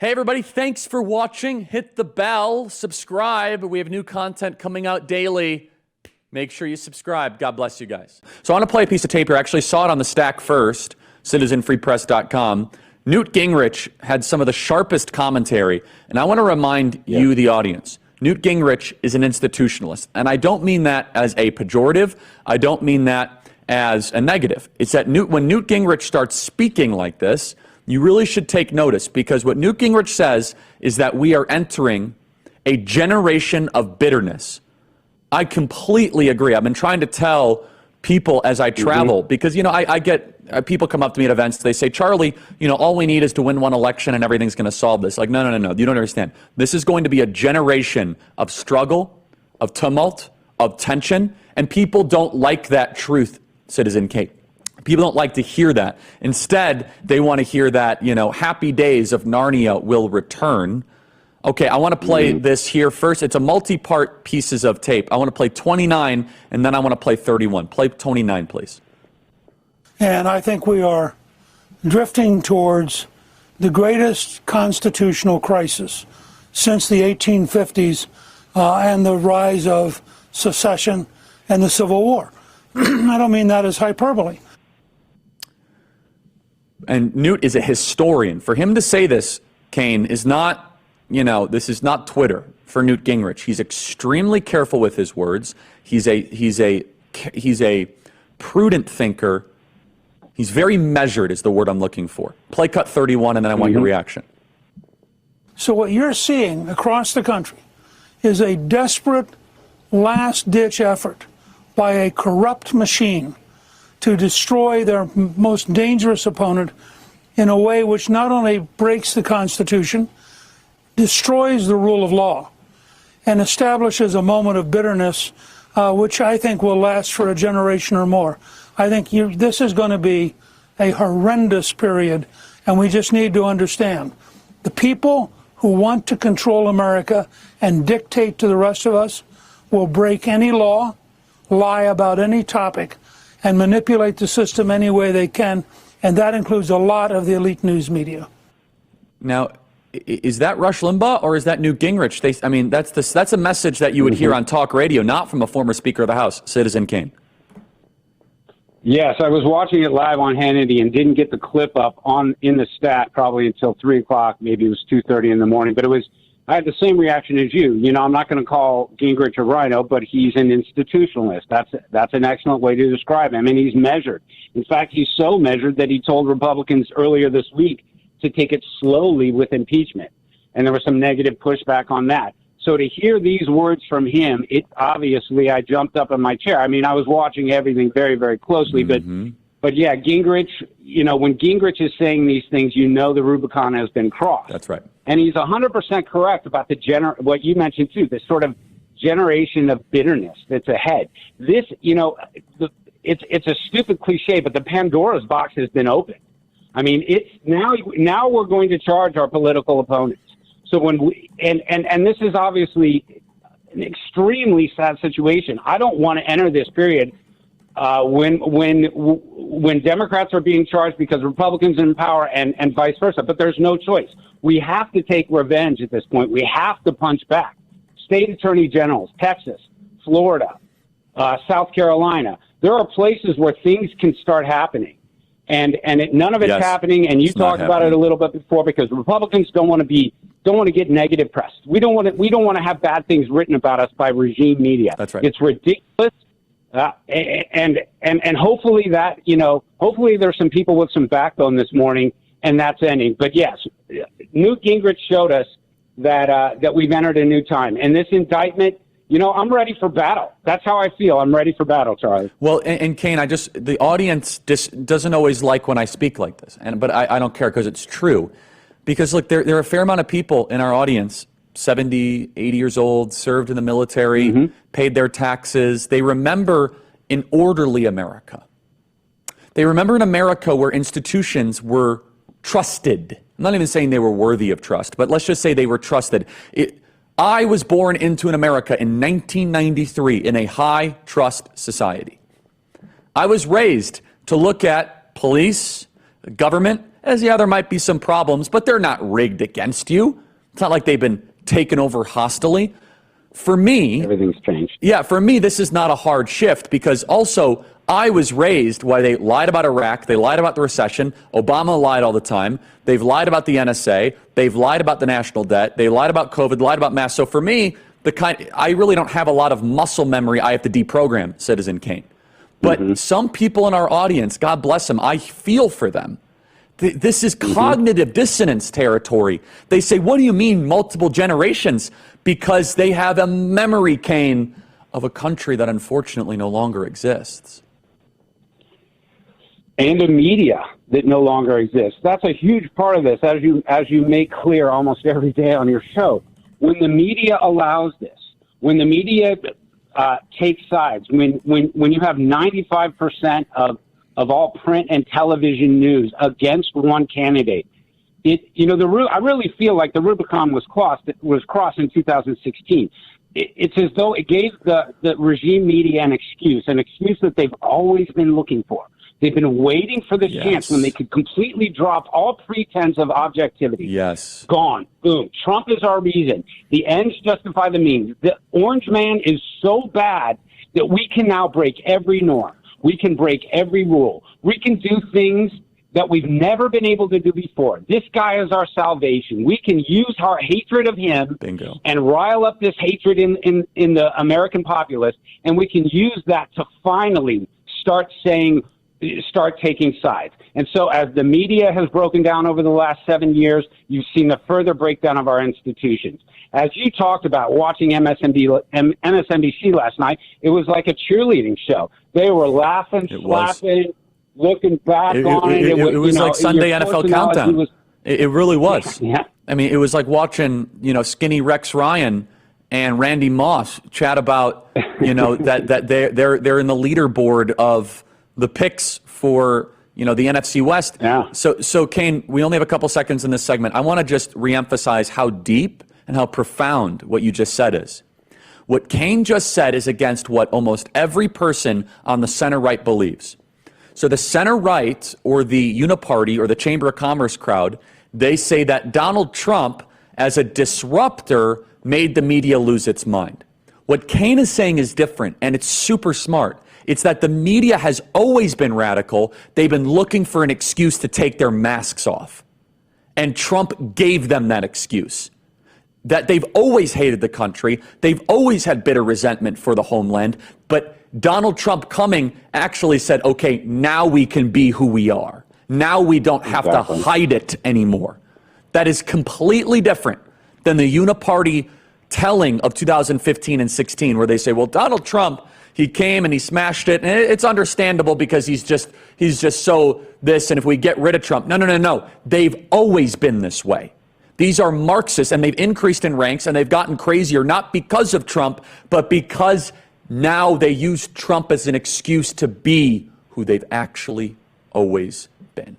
Hey everybody, thanks for watching. Hit the bell, subscribe. We have new content coming out daily. Make sure you subscribe. God bless you guys. So I want to play a piece of tape here. I actually saw it on the stack first, citizenfreepress.com. Newt Gingrich had some of the sharpest commentary, and I want to remind you, the audience, Newt Gingrich is an institutionalist, and I don't mean that as a pejorative. I don't mean that as a negative. It's that when Newt Gingrich starts speaking like this, you really should take notice, because what Newt Gingrich says is that we are entering a generation of bitterness. I completely agree. I've been trying to tell people as I travel, because, you know, I get people come up to me at events, they say, Charlie, you know, all we need is to win one election and everything's going to solve this. Like, no, you don't understand. This is going to be a generation of struggle, of tumult, of tension, and people don't like that truth, Citizen Kate. People don't like to hear that. Instead, they want to hear that, you know, happy days of Narnia will return. Okay, I want to play this here first. It's a multi-part pieces of tape. I want to play 29, and then I want to play 31. Play 29, please. And I think we are drifting towards the greatest constitutional crisis since the 1850s and the rise of secession and the Civil War. I don't mean that as hyperbole. And Newt is a historian. For him to say this, Kane, is not, you know, this is not Twitter for Newt Gingrich. He's extremely careful with his words. He's a prudent thinker. He's very measured is the word I'm looking for. Play cut 31, and then I want your reaction. So what you're seeing across the country is a desperate last-ditch effort by a corrupt machine to destroy their most dangerous opponent in a way which not only breaks the Constitution, destroys the rule of law, and establishes a moment of bitterness which I think will last for a generation or more. I think this is going to be a horrendous period, and we just need to understand the people who want to control America and dictate to the rest of us will break any law, lie about any topic, and manipulate the system any way they can, and that includes a lot of the elite news media. Now, is that Rush Limbaugh or is that Newt Gingrich? I mean, that's a message that you would hear on talk radio, not from a former Speaker of the House, Citizen Kane. Yes, I was watching it live on Hannity and didn't get the clip up in the stat probably until 3 o'clock, maybe it was 2:30 in the morning, but I had the same reaction as you. You know, I'm not going to call Gingrich a rhino, but he's an institutionalist. That's an excellent way to describe him, and he's measured. In fact, he's so measured that he told Republicans earlier this week to take it slowly with impeachment, and there was some negative pushback on that. So to hear these words from him, I jumped up in my chair. I mean, I was watching everything very, very closely, but yeah, Gingrich, you know, when Gingrich is saying these things, you know the Rubicon has been crossed. That's right. And he's 100% correct about what you mentioned too, this sort of generation of bitterness that's ahead. This, you know, it's a stupid cliche, but the Pandora's box has been opened. I mean, it's now we're going to charge our political opponents. So and this is obviously an extremely sad situation. I don't want to enter this period when Democrats are being charged because Republicans are in power and vice versa. But there's no choice. We have to take revenge at this point. We have to punch back. State attorney generals, Texas, Florida, South Carolina. There are places where things can start happening. And none of it's happening. And you talked about it a little bit before, because Republicans don't want to get negative press. We don't want to have bad things written about us by regime media. That's right. It's ridiculous. And hopefully hopefully there's some people with some backbone this morning, and that's ending. But yes, Newt Gingrich showed us that we've entered a new time. And this indictment, you know, I'm ready for battle. That's how I feel. I'm ready for battle, Charlie. Well, and Kane, the audience just doesn't always like when I speak like this, but I don't care, because it's true. Because look, there are a fair amount of people in our audience, 70, 80 years old, served in the military, paid their taxes. They remember an orderly America. They remember an America where institutions were trusted. I'm not even saying they were worthy of trust, but let's just say they were trusted. I was born into an America in 1993 in a high-trust society. I was raised to look at police, government, as yeah, there might be some problems, but they're not rigged against you. It's not like they've been taken over hostily. For me, everything's changed. Yeah, for me, this is not a hard shift because also I was raised why they lied about Iraq, they lied about the recession, Obama lied all the time, they've lied about the NSA, they've lied about the national debt, they lied about COVID, lied about masks. So for me, I really don't have a lot of muscle memory I have to deprogram, Citizen Kane. But some people in our audience, God bless them, I feel for them. This is cognitive dissonance territory. They say, what do you mean multiple generations? Because they have a memory, Kane, of a country that unfortunately no longer exists. And a media that no longer exists. That's a huge part of this, as you make clear almost every day on your show. When the media allows this, when the media takes sides, when you have 95% of all print and television news against one candidate, I really feel like the Rubicon was crossed in 2016. It's as though it gave the regime media an excuse that they've always been looking for. They've been waiting for the chance when they could completely drop all pretense of objectivity. Yes. Gone. Boom. Trump is our reason. The ends justify the means. The orange man is so bad that we can now break every norm. We can break every rule. We can do things that we've never been able to do before. This guy is our salvation. We can use our hatred of him and rile up this hatred in the American populace, and we can use that to finally start taking sides. And so as the media has broken down over the last 7 years, you've seen a further breakdown of our institutions. As you talked about watching MSNBC last night, it was like a cheerleading show. They were laughing, slapping, looking back on it. It was like Sunday NFL Countdown. It really was. Yeah. I mean, it was like watching, skinny Rex Ryan and Randy Moss chat about, that they're in the leaderboard of the picks for, the NFC West. Yeah. So Kane, we only have a couple seconds in this segment. I want to just reemphasize how deep and how profound what you just said is. What Kane just said is against what almost every person on the center right believes. So the center right or the uniparty or the Chamber of Commerce crowd, they say that Donald Trump, as a disruptor, made the media lose its mind. What Kane is saying is different, and it's super smart. It's that the media has always been radical. They've been looking for an excuse to take their masks off. And Trump gave them that excuse. That they've always hated the country. They've always had bitter resentment for the homeland. But Donald Trump coming actually said, okay, now we can be who we are. Now we don't have to hide it anymore. That is completely different than the uniparty telling of 2015 and 16, where they say, well, Donald Trump, he came and he smashed it. And it's understandable because he's just so this. And if we get rid of Trump, no. They've always been this way. These are Marxists, and they've increased in ranks, and they've gotten crazier, not because of Trump, but because now they use Trump as an excuse to be who they've actually always been.